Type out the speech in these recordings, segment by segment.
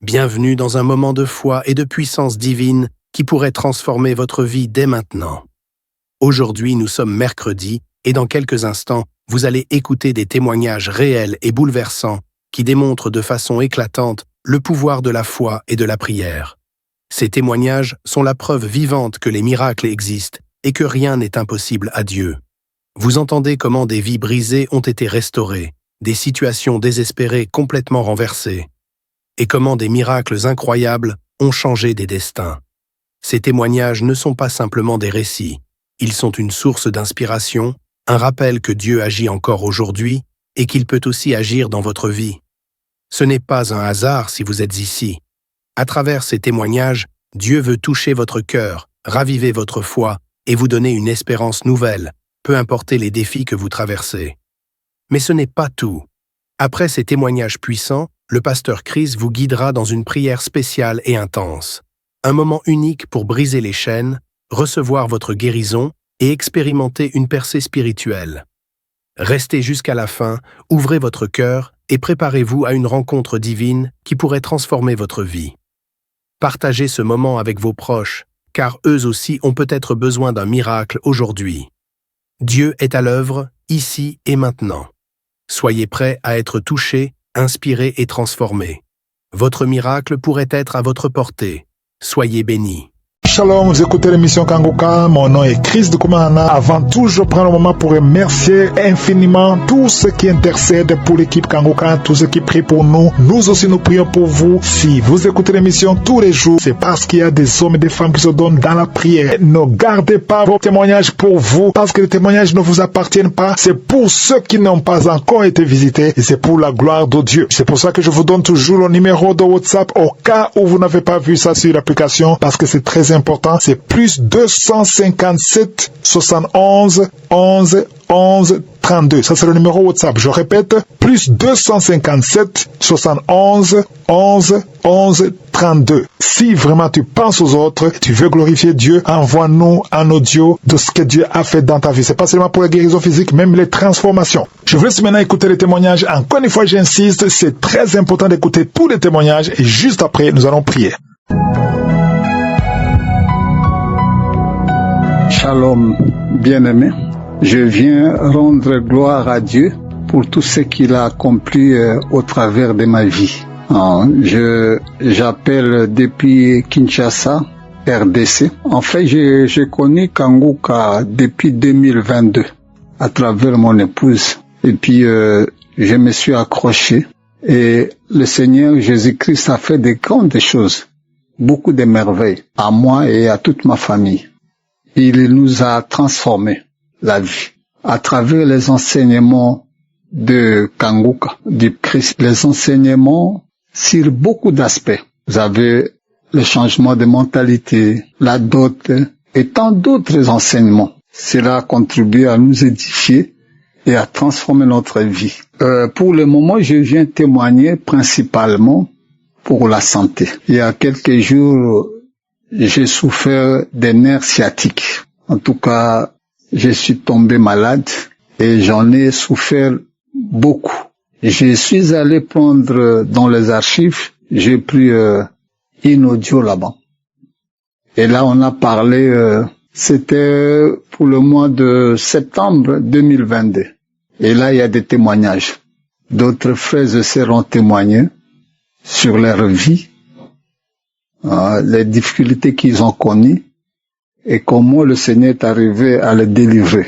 Bienvenue dans un moment de foi et de puissance divine qui pourrait transformer votre vie dès maintenant. Aujourd'hui, nous sommes mercredi et dans quelques instants, vous allez écouter des témoignages réels et bouleversants qui démontrent de façon éclatante le pouvoir de la foi et de la prière. Ces témoignages sont la preuve vivante que les miracles existent et que rien n'est impossible à Dieu. Vous entendez comment des vies brisées ont été restaurées, des situations désespérées complètement renversées, et comment des miracles incroyables ont changé des destins. Ces témoignages ne sont pas simplement des récits, ils sont une source d'inspiration, un rappel que Dieu agit encore aujourd'hui et qu'il peut aussi agir dans votre vie. Ce n'est pas un hasard si vous êtes ici. À travers ces témoignages, Dieu veut toucher votre cœur, raviver votre foi et vous donner une espérance nouvelle, peu importe les défis que vous traversez. Mais ce n'est pas tout. Après ces témoignages puissants, le pasteur Chris vous guidera dans une prière spéciale et intense. Un moment unique pour briser les chaînes, recevoir votre guérison et expérimenter une percée spirituelle. Restez jusqu'à la fin, ouvrez votre cœur et préparez-vous à une rencontre divine qui pourrait transformer votre vie. Partagez ce moment avec vos proches, car eux aussi ont peut-être besoin d'un miracle aujourd'hui. Dieu est à l'œuvre, ici et maintenant. Soyez prêts à être touchés, inspirés et transformés. Votre miracle pourrait être à votre portée. Soyez bénis. Shalom, vous écoutez l'émission Kanguka, mon nom est Chris de Koumana. Avant tout, je prends le moment pour remercier infiniment tous ceux qui intercèdent pour l'équipe Kanguka, tous ceux qui prient pour nous. Nous aussi, nous prions pour vous. Si vous écoutez l'émission tous les jours, c'est parce qu'il y a des hommes et des femmes qui se donnent dans la prière. Ne gardez pas vos témoignages pour vous, parce que les témoignages ne vous appartiennent pas. C'est pour ceux qui n'ont pas encore été visités et c'est pour la gloire de Dieu. C'est pour ça que je vous donne toujours le numéro de WhatsApp au cas où vous n'avez pas vu ça sur l'application, parce que c'est très important. C'est plus 257 71 11 11 32. Ça, c'est le numéro WhatsApp. Je répète, plus 257 71 11 11 32. Si vraiment tu penses aux autres, tu veux glorifier Dieu, envoie-nous un audio de ce que Dieu a fait dans ta vie. C'est pas seulement pour la guérison physique, même les transformations. Je vous laisse maintenant écouter les témoignages. Encore une fois, j'insiste, c'est très important d'écouter tous les témoignages et juste après, nous allons prier. Shalom, bien-aimé. Je viens rendre gloire à Dieu pour tout ce qu'il a accompli au travers de ma vie. J'appelle depuis Kinshasa, RDC. En fait, j'ai connu Kanguka depuis 2022 à travers mon épouse. Et puis, je me suis accroché. Et le Seigneur Jésus-Christ a fait de grandes choses, beaucoup de merveilles à moi et à toute ma famille. Il nous a transformé la vie à travers les enseignements de Kanguka, du Christ, les enseignements sur beaucoup d'aspects. Vous avez le changement de mentalité, la dot et tant d'autres enseignements. Cela a contribué à nous édifier et à transformer notre vie. Pour le moment, je viens témoigner principalement pour la santé. Il y a quelques jours, j'ai souffert des nerfs sciatiques. En tout cas, je suis tombé malade et j'en ai souffert beaucoup. Je suis allé prendre dans les archives, j'ai pris une audio là-bas. Et là, on a parlé, c'était pour le mois de septembre 2022. Et là, il y a des témoignages. D'autres frères et sœurs ont témoigné sur leur vie, les difficultés qu'ils ont connues et comment le Seigneur est arrivé à les délivrer.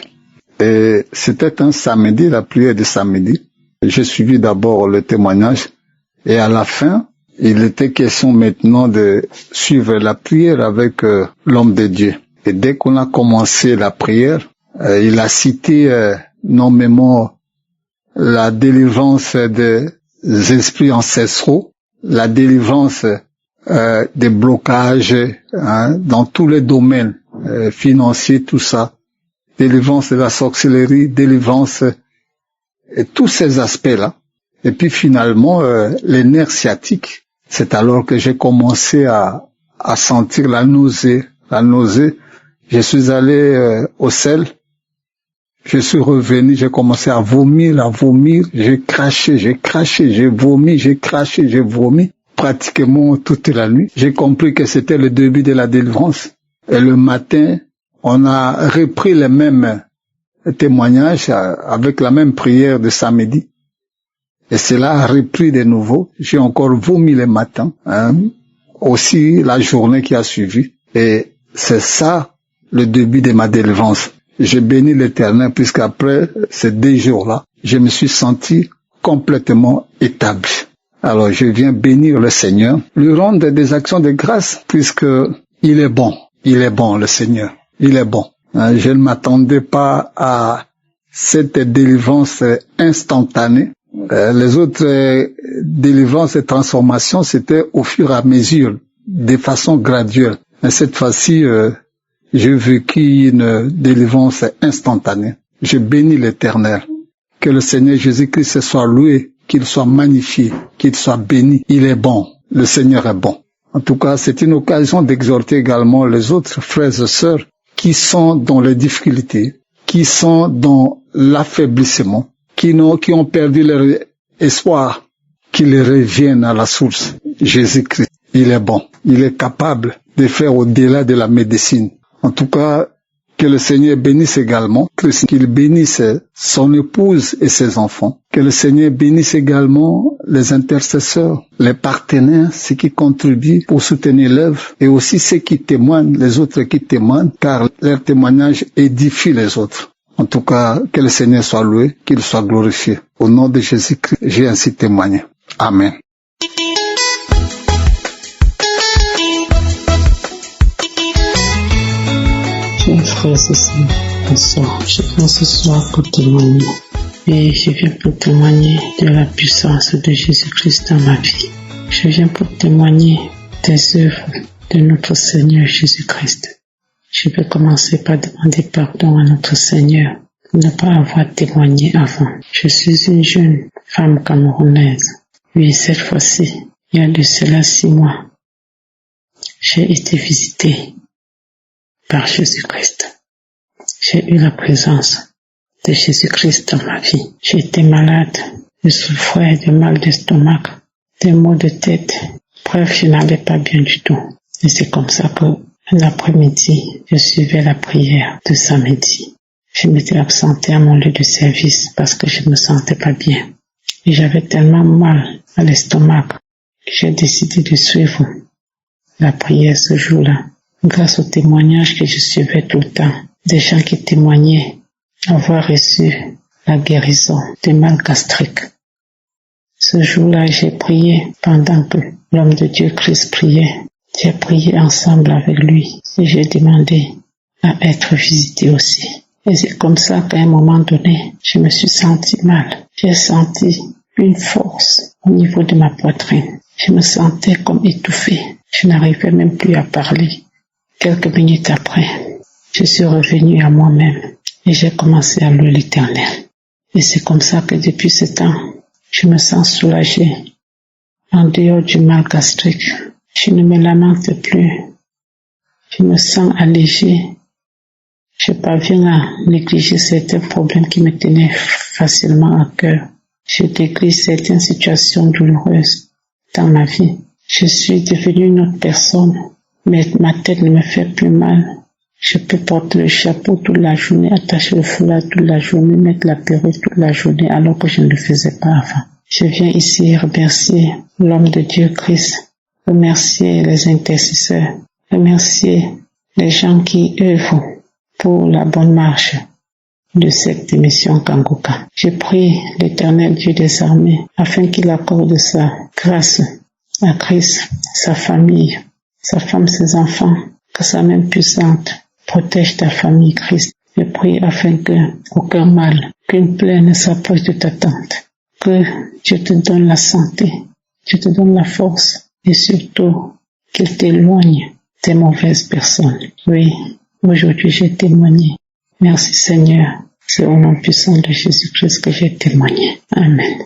Et c'était un samedi, la prière de samedi. J'ai suivi d'abord le témoignage et à la fin, il était question maintenant de suivre la prière avec l'homme de Dieu. Et dès qu'on a commencé la prière, il a cité nommément la délivrance des esprits ancestraux, la délivrance des blocages dans tous les domaines financiers, tout ça, délivrance de la sorcellerie, délivrance et tous ces aspects-là. Et puis finalement, les nerfs sciatiques, c'est alors que j'ai commencé à sentir la nausée. Je suis allé au sel, je suis revenu, j'ai commencé à vomir, j'ai craché, j'ai vomi, j'ai craché, j'ai vomi. pratiquement toute la nuit. J'ai compris que c'était le début de la délivrance. Et le matin, on a repris les mêmes témoignages avec la même prière de samedi. Et cela a repris de nouveau. J'ai encore vomi le matin, aussi la journée qui a suivi. Et c'est ça le début de ma délivrance. J'ai béni l'Éternel puisqu'après ces 2 jours-là, je me suis senti complètement établi. Alors je viens bénir le Seigneur, lui rendre des actions de grâce puisque il est bon le Seigneur, il est bon. Je ne m'attendais pas à cette délivrance instantanée. Les autres délivrances et transformations, c'était au fur et à mesure, de façon graduelle. Mais cette fois-ci, j'ai vécu une délivrance instantanée. Je bénis l'Éternel. Que le Seigneur Jésus-Christ soit loué, qu'il soit magnifié, qu'il soit béni. Il est bon. Le Seigneur est bon. En tout cas, c'est une occasion d'exhorter également les autres frères et sœurs qui sont dans les difficultés, qui sont dans l'affaiblissement, qui ont perdu leur espoir, qu'ils reviennent à la source. Jésus-Christ, il est bon. Il est capable de faire au-delà de la médecine. En tout cas, que le Seigneur bénisse également, qu'il bénisse son épouse et ses enfants, que le Seigneur bénisse également les intercesseurs, les partenaires, ceux qui contribuent pour soutenir l'œuvre, et aussi ceux qui témoignent, les autres qui témoignent, car leur témoignage édifie les autres. En tout cas, que le Seigneur soit loué, qu'il soit glorifié. Au nom de Jésus-Christ, j'ai ainsi témoigné. Amen. Chers frères et sœurs, bonsoir. Je viens ce soir pour témoigner. Et je viens pour témoigner de la puissance de Jésus-Christ dans ma vie. Je viens pour témoigner des œuvres de notre Seigneur Jésus-Christ. Je vais commencer par demander pardon à notre Seigneur pour ne pas avoir témoigné avant. Je suis une jeune femme camerounaise. Oui, cette fois-ci, il y a de cela 6 mois, j'ai été visitée par Jésus-Christ. J'ai eu la présence de Jésus-Christ dans ma vie. J'étais malade, je souffrais de mal d'estomac, des maux de tête. Bref, je n'allais pas bien du tout. Et c'est comme ça que l'après-midi, je suivais la prière de samedi. Je m'étais absentée à mon lieu de service parce que je me sentais pas bien. Et j'avais tellement mal à l'estomac que j'ai décidé de suivre la prière ce jour-là. Grâce au témoignage que je suivais tout le temps, des gens qui témoignaient avoir reçu la guérison du mal gastrique. Ce jour-là, j'ai prié pendant que l'homme de Dieu Christ priait. J'ai prié ensemble avec lui et j'ai demandé à être visité aussi. Et c'est comme ça qu'à un moment donné, je me suis senti mal. J'ai senti une force au niveau de ma poitrine. Je me sentais comme étouffée. Je n'arrivais même plus à parler. Quelques minutes après, je suis revenue à moi-même et j'ai commencé à louer l'Éternel. Et c'est comme ça que depuis ce temps, je me sens soulagée. En dehors du mal gastrique, je ne me lamente plus. Je me sens allégée. Je parviens à négliger certains problèmes qui me tenaient facilement à cœur. Je déglige certaines situations douloureuses dans ma vie. Je suis devenue une autre personne, mais ma tête ne me fait plus mal. Je peux porter le chapeau toute la journée, attacher le foulard toute la journée, mettre la perruque toute la journée, alors que je ne le faisais pas avant. Je viens ici remercier l'homme de Dieu Christ, remercier les intercesseurs, remercier les gens qui œuvrent pour la bonne marche de cette émission Kanguka. Je prie l'Éternel Dieu des armées afin qu'il accorde sa grâce à Christ, sa famille, sa femme, ses enfants, que sa main puissante protège ta famille, Christ. Je prie afin que aucun mal, qu'une plaie ne s'approche de ta tente, que Dieu te donne la santé, Dieu te donne la force et surtout qu'il t'éloigne des mauvaises personnes. Oui, aujourd'hui j'ai témoigné. Merci Seigneur, c'est au nom puissant de Jésus-Christ que j'ai témoigné. Amen.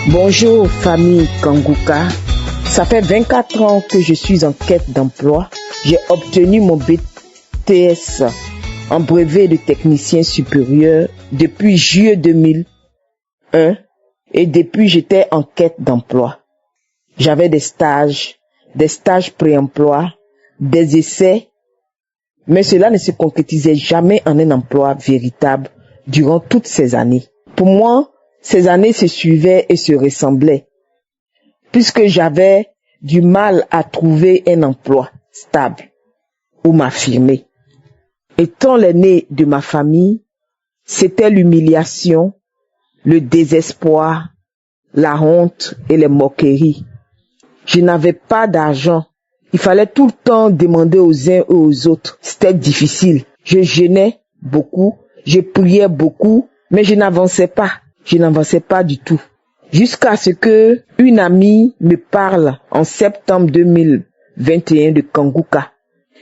Bonjour famille Kanguka, ça fait 24 ans que je suis en quête d'emploi. J'ai obtenu mon BTS en brevet de technicien supérieur depuis juillet 2001 et depuis j'étais en quête d'emploi. J'avais des stages pré-emploi, des essais, mais cela ne se concrétisait jamais en un emploi véritable durant toutes ces années. Pour moi, ces années se suivaient et se ressemblaient, puisque j'avais du mal à trouver un emploi stable ou m'affirmer. Étant l'aîné de ma famille, c'était l'humiliation, le désespoir, la honte et les moqueries. Je n'avais pas d'argent. Il fallait tout le temps demander aux uns et aux autres. C'était difficile. Je jeûnais beaucoup, je priais beaucoup, mais je n'avançais pas. Je n'avançais pas du tout. Jusqu'à ce que une amie me parle en septembre 2021 de Kanguka.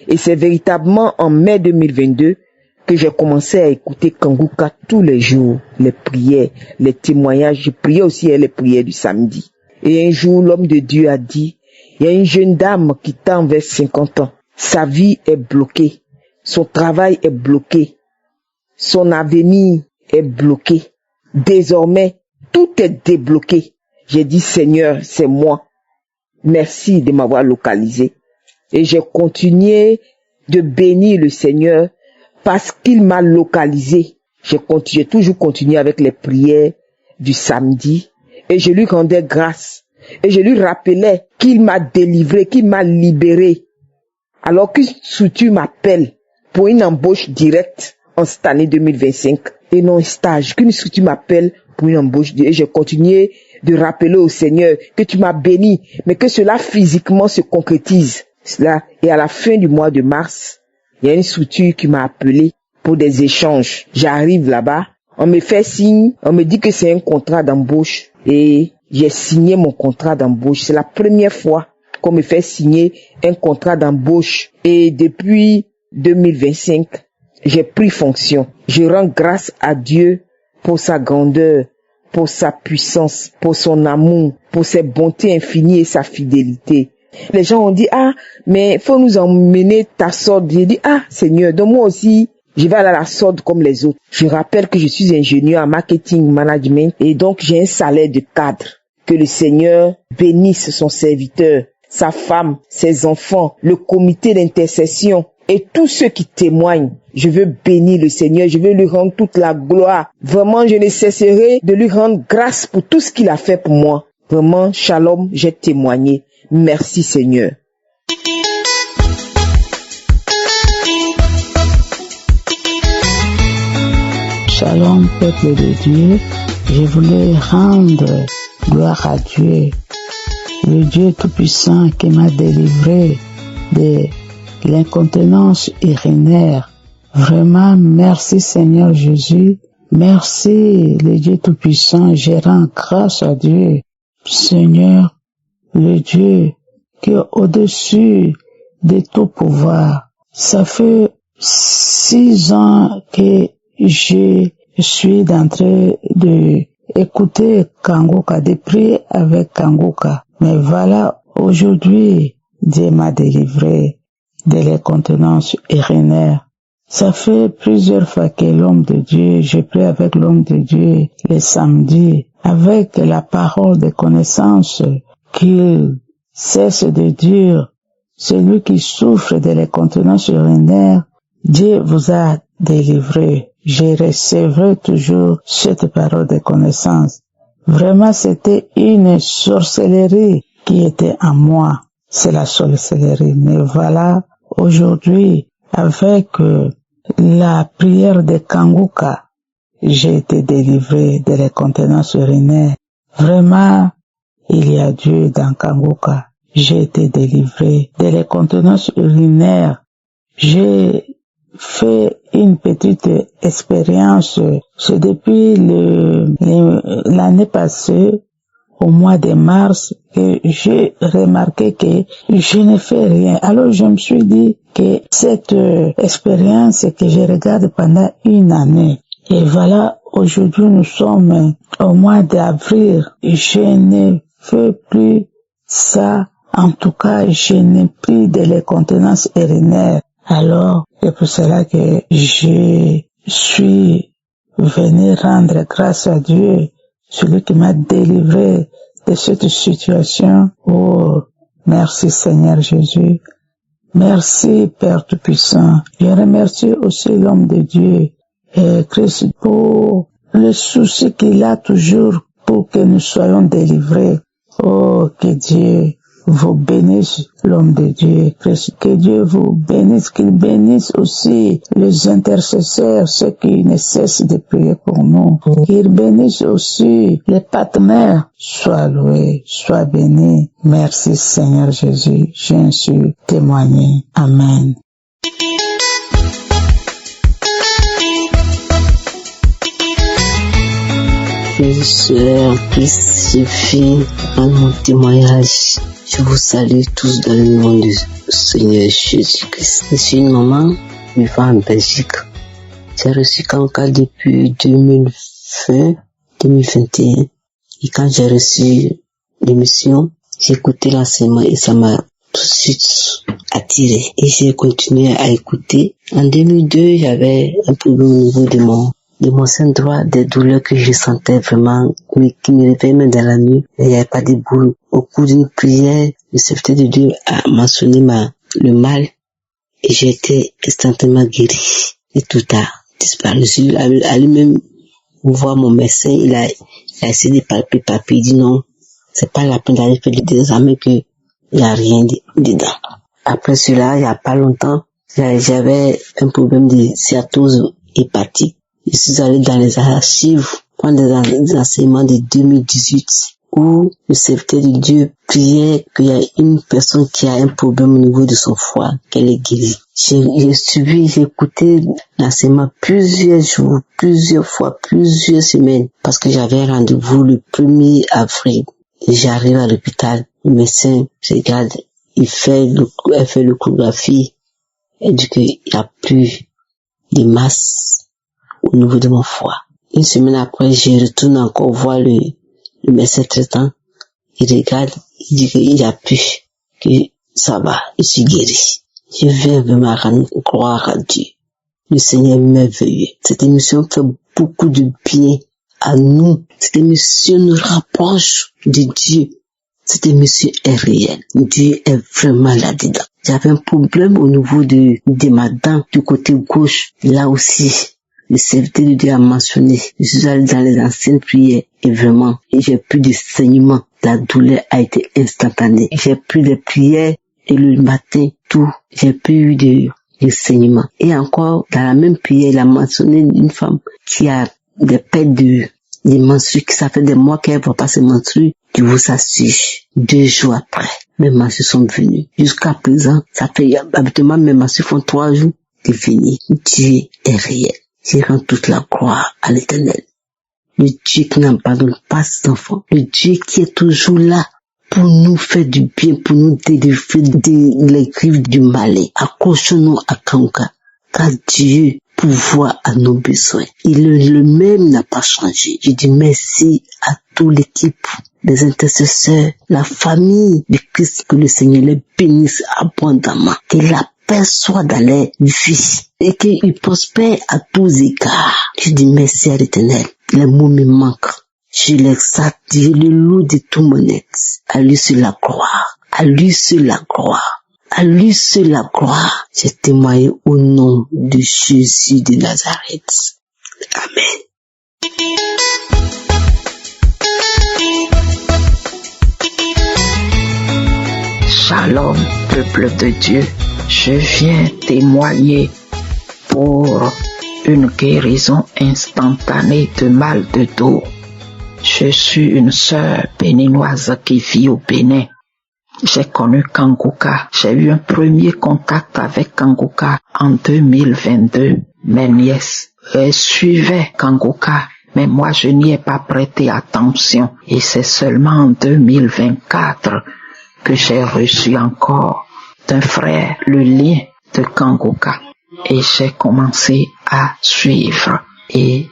Et c'est véritablement en mai 2022 que j'ai commencé à écouter Kanguka tous les jours, les prières, les témoignages. Je priais aussi les prières du samedi. Et un jour, l'homme de Dieu a dit, il y a une jeune dame qui tend vers 50 ans. Sa vie est bloquée. Son travail est bloqué. Son avenir est bloqué. Désormais, tout est débloqué. J'ai dit, Seigneur, c'est moi. Merci de m'avoir localisé. Et j'ai continué de bénir le Seigneur parce qu'il m'a localisé. J'ai toujours continué avec les prières du samedi et je lui rendais grâce. Et je lui rappelais qu'il m'a délivré, qu'il m'a libéré. Alors qu'une structure m'appelle pour une embauche directe en cette année 2025 et non un stage, qu'une structure m'appelle pour une embauche directe. Et j'ai continué de rappeler au Seigneur que tu m'as béni, mais que cela physiquement se concrétise. Cela, et à la fin du mois de mars, il y a une structure qui m'a appelé pour des échanges. J'arrive là-bas, on me fait signe, on me dit que c'est un contrat d'embauche et j'ai signé mon contrat d'embauche. C'est la première fois qu'on me fait signer un contrat d'embauche et depuis 2025, j'ai pris fonction. Je rends grâce à Dieu pour sa grandeur, pour sa puissance, pour son amour, pour ses bontés infinies et sa fidélité. Les gens ont dit, mais faut nous emmener ta solde. J'ai dit, Seigneur, donc moi aussi, je vais aller à la solde comme les autres. Je rappelle que je suis ingénieur en marketing management et donc j'ai un salaire de cadre. Que le Seigneur bénisse son serviteur, sa femme, ses enfants, le comité d'intercession et tous ceux qui témoignent. Je veux bénir le Seigneur, je veux lui rendre toute la gloire. Vraiment, je ne cesserai de lui rendre grâce pour tout ce qu'il a fait pour moi. Vraiment, shalom, j'ai témoigné. Merci Seigneur. Shalom, peuple de Dieu. Je voulais rendre gloire à Dieu, le Dieu Tout-Puissant qui m'a délivré de l'incontinence urinaire. Vraiment, merci Seigneur Jésus. Merci le Dieu Tout-Puissant. Je rends grâce à Dieu. Seigneur, le Dieu qui est au-dessus de tout pouvoir. Ça fait 6 ans que je suis en train de écouter Kanguka, de prier avec Kanguka. Mais voilà, aujourd'hui, Dieu m'a délivré de l'incontinence urinaire. Ça fait plusieurs fois que l'homme de Dieu, je prie avec l'homme de Dieu les samedis, avec la parole de connaissance qu'il cesse de dire, celui qui souffre de l'incontinence urinaire, Dieu vous a délivré. Je recevrai toujours cette parole de connaissance. Vraiment, c'était une sorcellerie qui était en moi. C'est la sorcellerie. Mais voilà, aujourd'hui, avec la prière de Kanguka, j'ai été délivré de l'incontinence urinaire. Vraiment, il y a Dieu dans Kanguka. J'ai été délivré de l'incontinence urinaire. J'ai fait une petite expérience. C'est depuis l'année passée, au mois de mars, que j'ai remarqué que je ne fais rien. Alors je me suis dit que cette expérience que je regarde pendant une année, et voilà, aujourd'hui nous sommes au mois d'avril, je ne fais plus ça. En tout cas, je n'ai plus de l'incontinence urinaire. Alors, c'est pour cela que je suis venu rendre grâce à Dieu, celui qui m'a délivré de cette situation. Oh, merci Seigneur Jésus. Merci Père Tout-Puissant. Je remercie aussi l'homme de Dieu et Christ pour le souci qu'il a toujours pour que nous soyons délivrés. Oh, que Dieu vous bénisse, l'homme de Dieu, Christ. Que Dieu vous bénisse, qu'il bénisse aussi les intercesseurs, ceux qui ne cessent de prier pour nous. Qu'il bénisse aussi les partenaires. Sois loué, sois béni. Merci Seigneur Jésus. J'ai ainsi témoigné. Amen. Mes sœurs, Christ, j'ai fait mon témoignage. Je vous salue tous dans le nom du Seigneur Jésus-Christ. Je suis une maman vivant en Belgique. J'ai reçu Kanguka depuis 2020-2021. Et quand j'ai reçu l'émission, j'ai écouté l'enseignement et ça m'a tout de suite attiré. Et j'ai continué à écouter. En 2002, j'avais un problème au niveau de mon sein droit, des douleurs que je sentais vraiment, qui me réveillaient même dans la nuit. Il n'y avait pas de boule. Au cours d'une prière, le serviteur de Dieu a mentionné le mal et j'ai été instantanément guéri. Et tout a disparu. Je suis allé même voir mon médecin, il a essayé de palper, il dit non, c'est pas la peine d'aller faire des examens qu'il n'y a rien dedans. Après cela, il n'y a pas longtemps, j'avais un problème de sciatose hépatique. Je suis allé dans les archives prendre des enseignements de 2018 où le serviteur de Dieu priait qu'il y a une personne qui a un problème au niveau de son foie, qu'elle est guérie. J'ai suivi, j'ai écouté l'enseignement plusieurs jours, plusieurs fois, plusieurs semaines parce que j'avais rendez-vous le 1er avril. Et j'arrive à l'hôpital, le médecin regarde, elle fait l'échographie et dit qu'il n'y a plus de masse au niveau de mon foie. Une semaine après, je retourne encore voir le médecin traitant. Il regarde, il dit qu'il n'y a plus, que ça va, je suis guéri. Je viens vraiment croire à Dieu. Le Seigneur est merveilleux. Cette émission fait beaucoup de bien à nous. Cette émission nous rapproche de Dieu. Cette émission est réelle. Dieu est vraiment là-dedans. J'avais un problème au niveau de ma dent, du côté gauche. Là aussi, le serviteur de Dieu a mentionné. Je suis allé dans les anciennes prières et vraiment, j'ai plus de saignement. La douleur a été instantanée. J'ai plus de prières et le matin, tout, j'ai plus eu de saignement. Et encore, dans la même prière, il a mentionné une femme qui a des pertes des menstrues, qui ça fait des mois qu'elle ne va pas se menstruer. Je vous assure, 2 jours après, mes menstrues sont venues. Jusqu'à présent, ça fait, habituellement, mes menstrues font 3 jours de venir. Dieu est réel. Je rends toute la gloire à l'Éternel. Le Dieu qui n'abandonne pas ses enfants. Le Dieu qui est toujours là pour nous faire du bien, pour nous délivrer des griffes du malin. Accrochons-nous à Kanguka, car Dieu pourvoit à nos besoins. Le même n'a pas changé. Je dis merci à toute l'équipe, les intercesseurs, la famille de Christ, que le Seigneur les bénisse abondamment, que la paix soit dans leur vie et qu'ils prospèrent à tous égards. Je dis merci à l'Éternel. Les mots me manquent. Je l'exalte, je le loue de tout mon être. À lui seul la gloire. À lui seul la gloire. À lui seul la gloire. J'ai témoigné au nom de Jésus de Nazareth. Amen. Shalom, peuple de Dieu. Je viens témoigner pour une guérison instantanée de mal de dos. Je suis une sœur béninoise qui vit au Bénin. J'ai connu Kanguka. J'ai eu un premier contact avec Kanguka en 2022. Mes nièces suivaient Kanguka, mais moi je n'y ai pas prêté attention. Et c'est seulement en 2024 que j'ai reçu encore d'un frère le lien de Kanguka. Et j'ai commencé à suivre. Et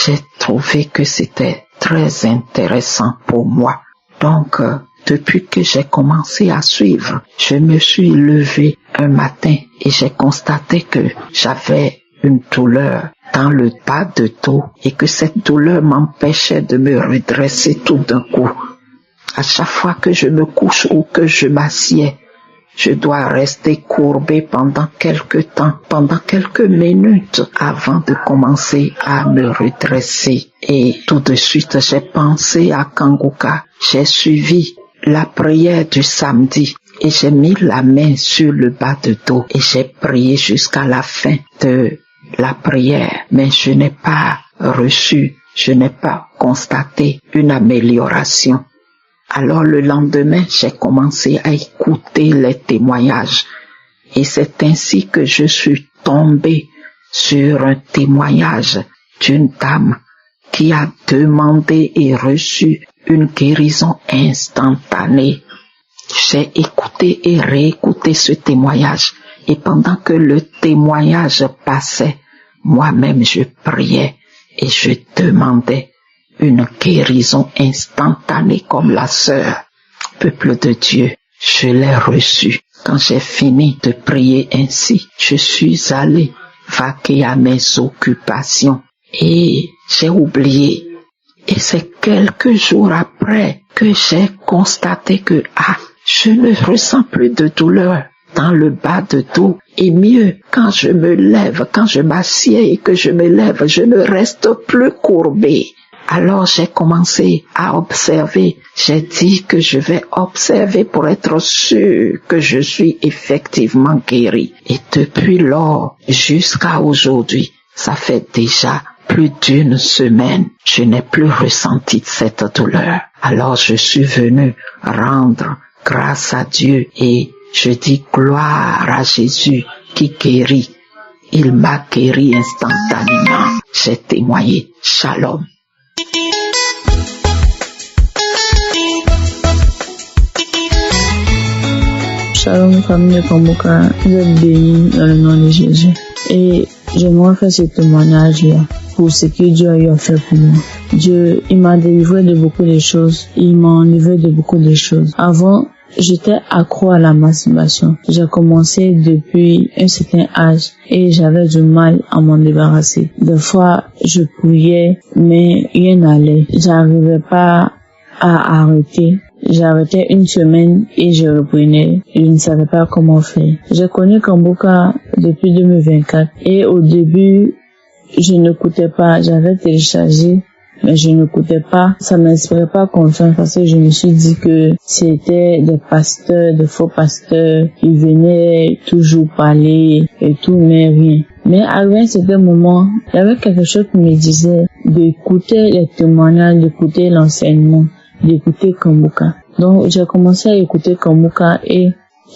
j'ai trouvé que c'était très intéressant pour moi. Donc, depuis que j'ai commencé à suivre, je me suis levé un matin et j'ai constaté que j'avais une douleur dans le bas de dos et que cette douleur m'empêchait de me redresser tout d'un coup. À chaque fois que je me couche ou que je m'assieds, je dois rester courbé pendant quelques temps, pendant quelques minutes avant de commencer à me redresser. Et tout de suite, j'ai pensé à Kanguka. J'ai suivi la prière du samedi et j'ai mis la main sur le bas de dos et j'ai prié jusqu'à la fin de la prière. Mais je n'ai pas constaté une amélioration. Alors le lendemain, j'ai commencé à écouter les témoignages et c'est ainsi que je suis tombé sur un témoignage d'une dame qui a demandé et reçu une guérison instantanée. J'ai écouté et réécouté ce témoignage et pendant que le témoignage passait, moi-même je priais et je demandais une guérison instantanée comme la sœur. Peuple de Dieu, je l'ai reçu. Quand j'ai fini de prier ainsi, je suis allé vaquer à mes occupations et j'ai oublié. Et c'est quelques jours après que j'ai constaté que je ne ressens plus de douleur dans le bas de dos. Et mieux, quand je me lève, quand je m'assieds et que je me lève, je ne reste plus courbé. Alors j'ai commencé à observer. J'ai dit que je vais observer pour être sûr que je suis effectivement guéri. Et depuis lors jusqu'à aujourd'hui, ça fait déjà plus d'une semaine, je n'ai plus ressenti cette douleur. Alors je suis venu rendre grâce à Dieu et je dis gloire à Jésus qui guérit. Il m'a guéri instantanément. J'ai témoigné. Shalom. Shalom famille de Kambuka, vous êtes bénis dans le nom de Jésus. Et j'aimerais faire ce témoignage-là pour ce que Dieu a eu à faire pour moi. Dieu, il m'a délivré de beaucoup de choses. Il m'a enlevé de beaucoup de choses. Avant, j'étais accro à la masturbation. J'ai commencé depuis un certain âge et j'avais du mal à m'en débarrasser. Des fois, je priais, mais rien n'allait. J'arrivais pas à arrêter. J'arrêtais une semaine et je reprenais. Je ne savais pas comment faire. J'ai connu Kambuka depuis 2024 et au début, je n'écoutais pas. J'avais téléchargé, mais je n'écoutais pas. Ça m'inspirait pas confiance parce que je me suis dit que c'était des pasteurs, des faux pasteurs. Ils venaient toujours parler et tout, mais rien. Mais à un certain moment, il y avait quelque chose qui me disait d'écouter les témoignages, d'écouter l'enseignement, d'écouter Kambuka. Donc, j'ai commencé à écouter Kambuka et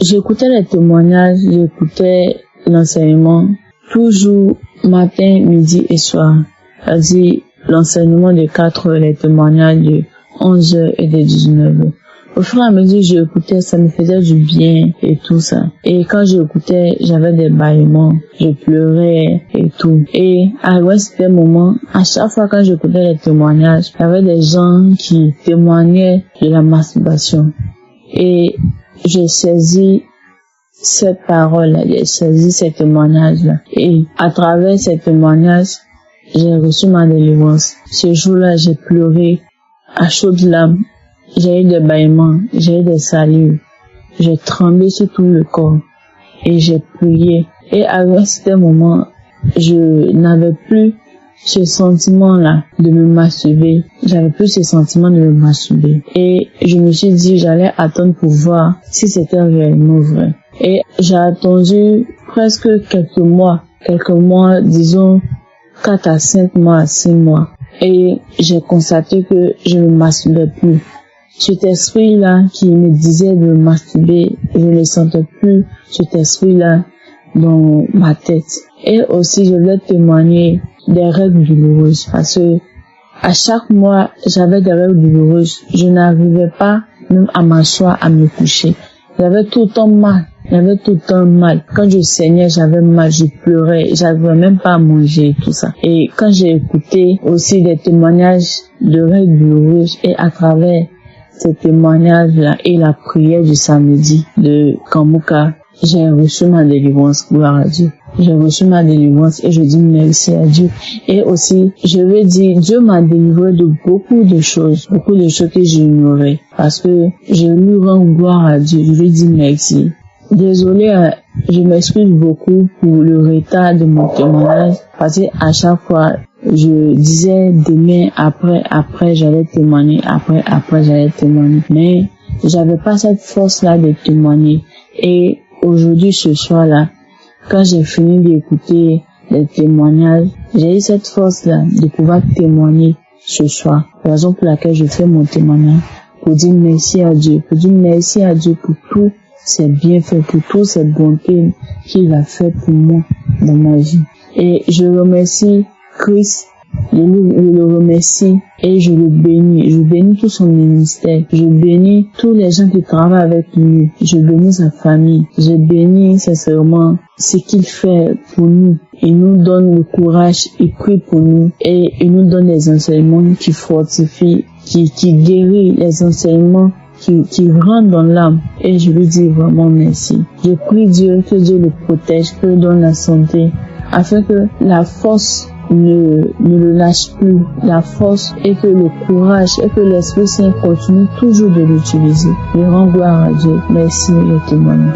j'écoutais les témoignages, j'écoutais l'enseignement, toujours matin, midi et soir. C'est-à-dire l'enseignement de 4 heures, les témoignages de 11 heures et de 19 heures. Au fur et à mesure que j'écoutais, ça me faisait du bien et tout ça. Et quand j'écoutais, j'avais des bâillements, je pleurais et tout. Et à un certain moment, à chaque fois quand j'écoutais les témoignages, il y avait des gens qui témoignaient de la masturbation. Et j'ai saisi cette parole-là, j'ai saisi ces témoignages-là. Et à travers ces témoignages, j'ai reçu ma délivrance. Ce jour-là, j'ai pleuré à chaudes larmes. J'ai eu des bâillements, j'ai eu des salures, j'ai tremblé sur tout le corps et j'ai prié. Et à un certain moment, je n'avais plus ce sentiment-là de me masturber. J'avais plus ce sentiment de me masturber. Et je me suis dit, j'allais attendre pour voir si c'était réellement vrai. Et j'ai attendu presque quelques mois, disons 4 à 5 mois à 6 mois. Et j'ai constaté que je ne me masturbais plus. Cet esprit-là qui me disait de me masturber, je ne sentais plus cet esprit-là dans ma tête. Et aussi, je voulais témoigner des règles douloureuses parce que à chaque mois, j'avais des règles douloureuses. Je n'arrivais pas même à m'asseoir, à me coucher. J'avais tout le temps mal. Quand je saignais, j'avais mal, je pleurais, j'arrivais même pas à manger, tout ça. Et quand j'ai écouté aussi des témoignages de règles douloureuses et à travers ces témoignages-là et la prière du samedi de Kambuka, j'ai reçu ma délivrance, gloire à Dieu. J'ai reçu ma délivrance et je dis merci à Dieu. Et aussi, je veux dire, Dieu m'a délivré de beaucoup de choses que j'ignorais. Parce que je lui rends gloire à Dieu, je lui dis merci. Désolé, je m'excuse beaucoup pour le retard de mon témoignage, parce qu'à chaque fois, je disais demain, après, j'allais témoigner, après, j'allais témoigner. Mais j'avais pas cette force-là de témoigner. Et aujourd'hui, ce soir-là, quand j'ai fini d'écouter les témoignages, j'ai eu cette force-là de pouvoir témoigner ce soir. Raison pour laquelle je fais mon témoignage, pour dire merci à Dieu, pour tous ses bienfaits, pour toutes ces bontés qu'il a fait pour moi dans ma vie. Et je remercie Christ, je le remercie et je le bénis. Je bénis tout son ministère. Je bénis tous les gens qui travaillent avec lui. Je bénis sa famille. Je bénis sincèrement ce qu'il fait pour nous. Il nous donne le courage, il prie pour nous et il nous donne des enseignements qui fortifient, qui guérissent, les enseignements qui rentrent dans l'âme. Et je lui dis vraiment merci. Je prie Dieu, que Dieu le protège, que lui donne la santé, afin que la force ne le lâche plus, la force et que le courage et que l'Esprit Saint continue toujours de l'utiliser. Je rends gloire à Dieu. Merci le témoignage.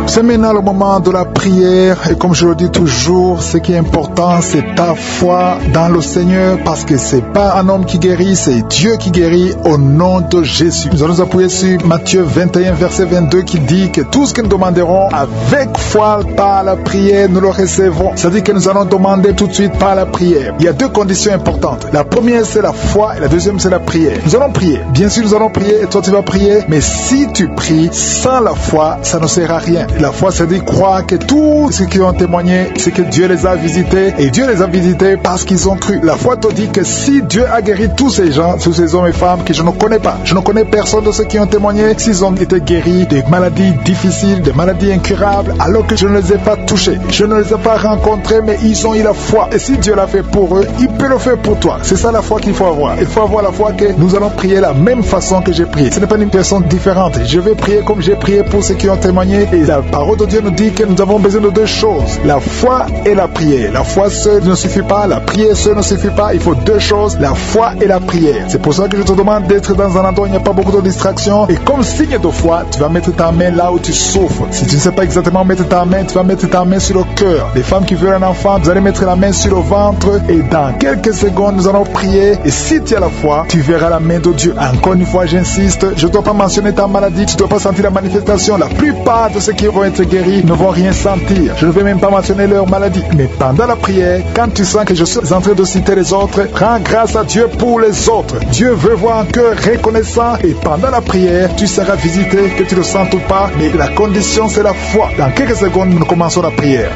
C'est maintenant le moment de la prière et comme je le dis toujours, ce qui est important, c'est ta foi dans le Seigneur parce que c'est pas un homme qui guérit, c'est Dieu qui guérit au nom de Jésus. Nous allons nous appuyer sur Matthieu 21, verset 22 qui dit que tout ce que nous demanderons avec foi par la prière, nous le recevrons. C'est-à-dire que nous allons demander tout de suite par la prière. Il y a deux conditions importantes. La première, c'est la foi et la deuxième, c'est la prière. Nous allons prier. Bien sûr, nous allons prier et toi, tu vas prier. Mais si tu pries sans la foi, ça ne sert à rien. La foi, c'est de croire que tous ceux qui ont témoigné, c'est que Dieu les a visités et Dieu les a visités parce qu'ils ont cru. La foi te dit que si Dieu a guéri tous ces gens, tous ces hommes et femmes que je ne connais pas, je ne connais personne de ceux qui ont témoigné, s'ils ont été guéris des maladies difficiles, des maladies incurables, alors que je ne les ai pas touchés, je ne les ai pas rencontrés, mais ils ont eu la foi. Et si Dieu l'a fait pour eux, il peut le faire pour toi. C'est ça la foi qu'il faut avoir. Il faut avoir la foi que nous allons prier la même façon que j'ai prié. Ce n'est pas une personne différente. Je vais prier comme j'ai prié pour ceux qui ont témoigné. Et la parole de Dieu nous dit que nous avons besoin de deux choses, la foi et la prière. La foi seule ne suffit pas, la prière seule ne suffit pas, il faut deux choses, la foi et la prière. C'est pour ça que je te demande d'être dans un endroit où il n'y a pas beaucoup de distractions et comme signe de foi, tu vas mettre ta main là où tu souffres. Si tu ne sais pas exactement mettre ta main, tu vas mettre ta main sur le cœur. Les femmes qui veulent un enfant, vous allez mettre la main sur le ventre et dans quelques secondes, nous allons prier et si tu as la foi, tu verras la main de Dieu. Encore une fois, j'insiste, je ne dois pas mentionner ta maladie, tu ne dois pas sentir la manifestation. La plupart de ceux qui vont être guéris ne vont rien sentir. Je ne vais même pas mentionner leur maladie. Mais pendant la prière, quand tu sens que je suis en train de citer les autres, rends grâce à Dieu pour les autres. Dieu veut voir un cœur reconnaissant et pendant la prière, tu seras visité, que tu le sentes ou pas. Mais la condition, c'est la foi. Dans quelques secondes, nous commençons la prière.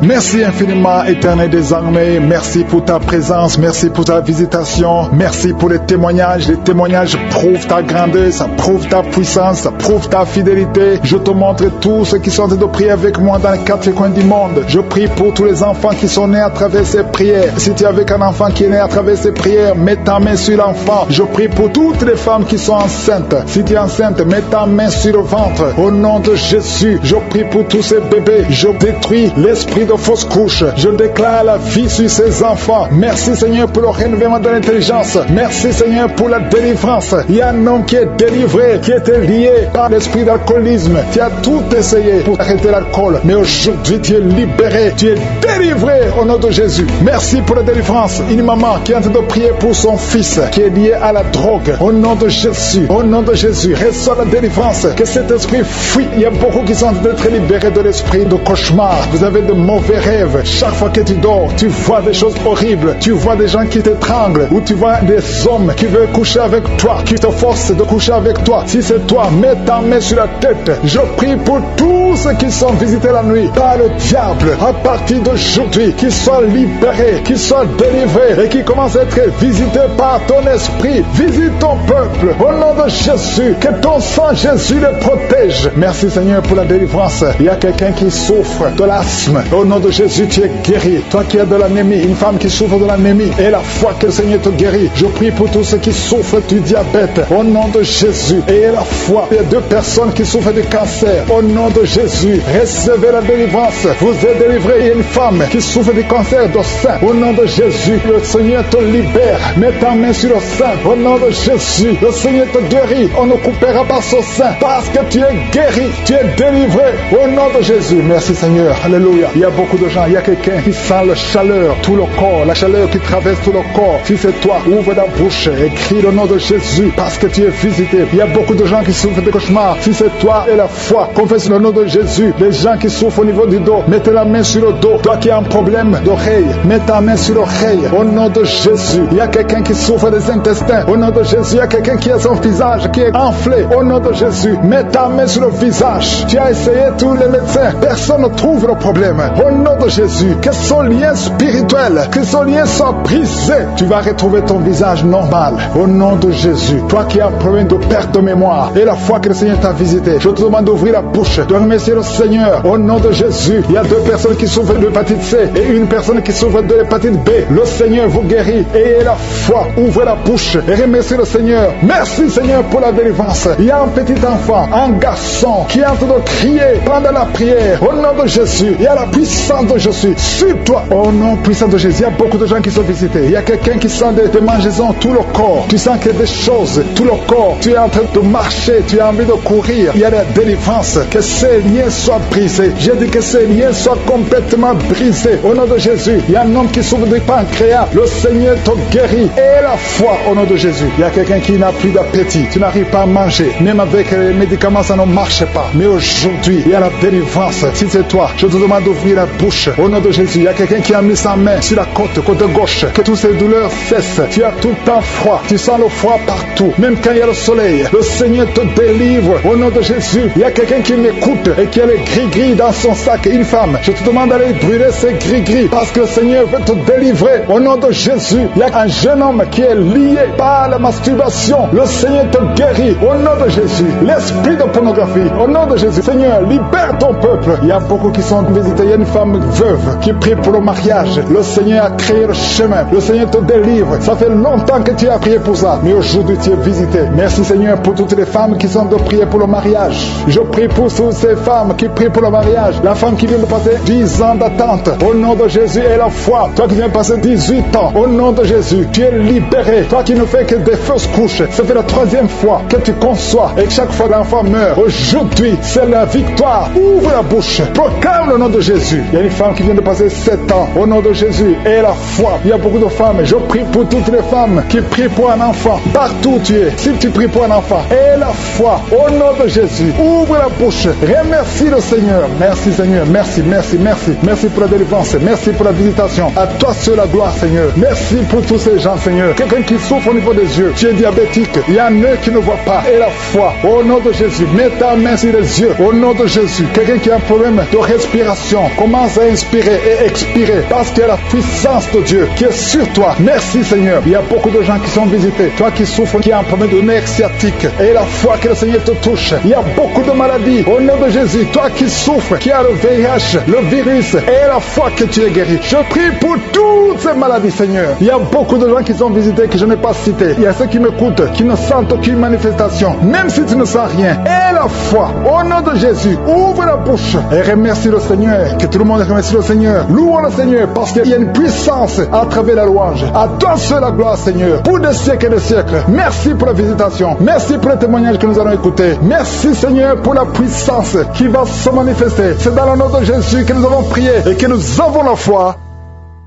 Merci infiniment, Éternel des armées. Merci pour ta présence. Merci pour ta visitation. Merci pour les témoignages. Les témoignages prouvent ta grandeur. Ça prouve ta puissance. Ça prouve ta fidélité. Je te montre tous ceux qui sont en train de prier avec moi dans les quatre coins du monde. Je prie pour tous les enfants qui sont nés à travers ces prières. Si tu es avec un enfant qui est né à travers ces prières, mets ta main sur l'enfant. Je prie pour toutes les femmes qui sont enceintes. Si tu es enceinte, mets ta main sur le ventre. Au nom de Jésus, je prie pour tous ces bébés. Je détruis l'esprit de fausse couche. Je déclare la vie sur ces enfants. Merci Seigneur pour le renouvellement de l'intelligence. Merci Seigneur pour la délivrance. Il y a un homme qui est délivré, qui était lié par l'esprit d'alcoolisme. Tu as tout essayé pour arrêter l'alcool. Mais aujourd'hui tu es libéré. Tu es délivré au nom de Jésus. Merci pour la délivrance. Une maman qui est en train de prier pour son fils qui est lié à la drogue. Au nom de Jésus. Au nom de Jésus. Reçois la délivrance. Que cet esprit fuit. Il y a beaucoup qui sont en train d'être libérés de l'esprit de cauchemar. Vous avez de mauvais mauvais rêves. Chaque fois que tu dors, tu vois des choses horribles. Tu vois des gens qui t'étranglent, ou tu vois des hommes qui veulent coucher avec toi, qui te forcent de coucher avec toi. Si c'est toi, mets ta main sur la tête. Je prie pour tous ceux qui sont visités la nuit par le diable. À partir d'aujourd'hui, qu'ils soient libérés, qu'ils soient délivrés et qu'ils commencent à être visités par ton esprit. Visite ton peuple au nom de Jésus. Que ton sang, Jésus, les protège. Merci Seigneur pour la délivrance. Il y a quelqu'un qui souffre de l'asthme. Au nom de Jésus, tu es guéri. Toi qui as de l'anémie, une femme qui souffre de l'anémie, et la foi que le Seigneur te guérit. Je prie pour tous ceux qui souffrent du diabète. Au nom de Jésus. Et la foi. Il y a 2 personnes qui souffrent du cancer. Au nom de Jésus. Recevez la délivrance. Vous êtes délivrés. Il y a une femme qui souffre du cancer du sein. Au nom de Jésus. Le Seigneur te libère. Mets ta main sur le sein. Au nom de Jésus. Le Seigneur te guérit. On ne coupera pas son sein. Parce que tu es guéri. Tu es délivré. Au nom de Jésus. Merci Seigneur. Alléluia. Il y a beaucoup de gens. Il y a quelqu'un qui sent la chaleur, tout le corps. La chaleur qui traverse tout le corps. Si c'est toi, ouvre ta bouche et crie le nom de Jésus. Parce que tu es visité. Il y a beaucoup de gens qui souffrent de cauchemars. Si c'est toi et la foi, confesse le nom de Jésus. Les gens qui souffrent au niveau du dos, mettez la main sur le dos. Toi qui as un problème d'oreille, mets ta main sur l'oreille. Au nom de Jésus. Il y a quelqu'un qui souffre des intestins. Au nom de Jésus. Il y a quelqu'un qui a son visage qui est enflé. Au nom de Jésus. Mets ta main sur le visage. Tu as essayé tous les médecins. Personne ne trouve le problème. Au nom de Jésus. Que son lien spirituel, que son lien soit brisé. Tu vas retrouver ton visage normal. Au nom de Jésus. Toi qui as un problème de perte de mémoire et la foi que le Seigneur t'a visité, je te demande d'ouvrir la bouche, de remercier le Seigneur. Au nom de Jésus. Il y a 2 personnes qui souffrent de l'hépatite C et une personne qui souffre de l'hépatite B. Le Seigneur vous guérit. Et la foi. Ouvrez la bouche et remerciez le Seigneur. Merci Seigneur pour la délivrance. Il y a un petit enfant, un garçon qui est en train de crier pendant la prière. Au nom de Jésus. Il y a la puissance de Jésus sur toi. Au nom puissant de Jésus. Il y a beaucoup de gens qui sont visités. Il y a quelqu'un qui sent des mangeaisons tout le corps. Tu sens qu'il y a des choses tout le corps. Tu es en train de marcher. Tu as envie de courir. Il y a la délivrance. Que ces liens soient brisés. J'ai dit que ces liens soient complètement brisés. Au nom de Jésus. Il y a un homme qui souffre du pancréas. Le Seigneur te guérit. Et la foi au nom de Jésus. Il y a quelqu'un qui n'a plus d'appétit. Tu n'arrives pas à manger. Même avec les médicaments, ça ne marche pas. Mais aujourd'hui, il y a la délivrance. Si c'est toi, je te demande d'ouvrir la bouche. Au nom de Jésus. Il y a quelqu'un qui a mis sa main sur la côte gauche. Que toutes ces douleurs cessent. Tu as tout le temps froid. Tu sens le froid partout. Même quand il y a le soleil. Le Seigneur te délivre. Au nom de Jésus. Il y a quelqu'un qui m'écoute et qui a les gris-gris dans son sac. Une femme. Je te demande d'aller brûler ces gris-gris. Parce que le Seigneur veut te délivrer. Au nom de Jésus. Il y a un jeune homme qui est lié par la masturbation. Le Seigneur te guérit. Au nom de Jésus. L'esprit de pornographie. Au nom de Jésus. Seigneur, libère ton peuple. Il y a beaucoup qui sont visités. Il y a une femme veuve qui prie pour le mariage. Le Seigneur a créé le chemin. Le Seigneur te délivre. Ça fait longtemps que tu as prié pour ça. Mais aujourd'hui, tu es visité. Merci Seigneur pour toutes les femmes qui sont de prier pour le mariage. Je prie pour toutes ces femmes qui prient pour le mariage. La femme qui vient de passer 10 ans d'attente. Au nom de Jésus et la foi. Toi qui viens de passer 18 ans. Au nom de Jésus, tu es libéré. Toi qui ne fais que des fausses couches. Ça fait la 3e fois que tu conçois. Et chaque fois l'enfant meurt. Aujourd'hui, c'est la victoire. Ouvre la bouche. Proclame le nom de Jésus. Il y a une femme qui vient de passer 7 ans. Au nom de Jésus et la foi. Il y a beaucoup de femmes. Je prie pour toutes les femmes qui prient pour un enfant. Partout où tu es. Si tu pries pour un enfant. Et la foi. Au nom de Jésus. Ouvre la bouche. Remercie le Seigneur. Merci Seigneur. Merci, merci, merci. Merci pour la délivrance. Merci pour la visitation. À toi seul la gloire Seigneur. Merci pour tous ces gens Seigneur. Quelqu'un qui souffre au niveau des yeux. Tu es diabétique. Il y a un œil qui ne voit pas. Et la foi. Au nom de Jésus. Mets ta main sur les yeux. Au nom de Jésus. Quelqu'un qui a un problème de respiration. Commence à inspirer et expirer. Parce qu'il y a la puissance de Dieu qui est sur toi. Merci Seigneur. Il y a beaucoup de gens qui sont visités. Toi qui souffres, qui a un problème de nerf sciatique. Et la foi que le Seigneur te touche. Il y a beaucoup de maladies. Au nom de Jésus. Toi qui souffres, qui a le VIH, le virus. Et la foi que tu es guéri. Je prie pour toutes ces maladies Seigneur. Il y a beaucoup de gens qui sont visités que je n'ai pas cités. Il y a ceux qui m'écoutent, qui ne sentent aucune manifestation. Même si tu ne sens rien. Et la foi. Au nom de Jésus. Ouvre la bouche. Et remercie le Seigneur. Que tout le monde remercie le Seigneur. Louons le Seigneur parce qu'il y a une puissance à travers la louange. À toi seul la gloire Seigneur. Pour des siècles et des siècles. Merci pour la visitation. Merci pour le témoignage que nous allons écouter. Merci Seigneur pour la puissance qui va se manifester. C'est dans le nom de Jésus que nous avons prié et que nous avons la foi.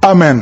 Amen.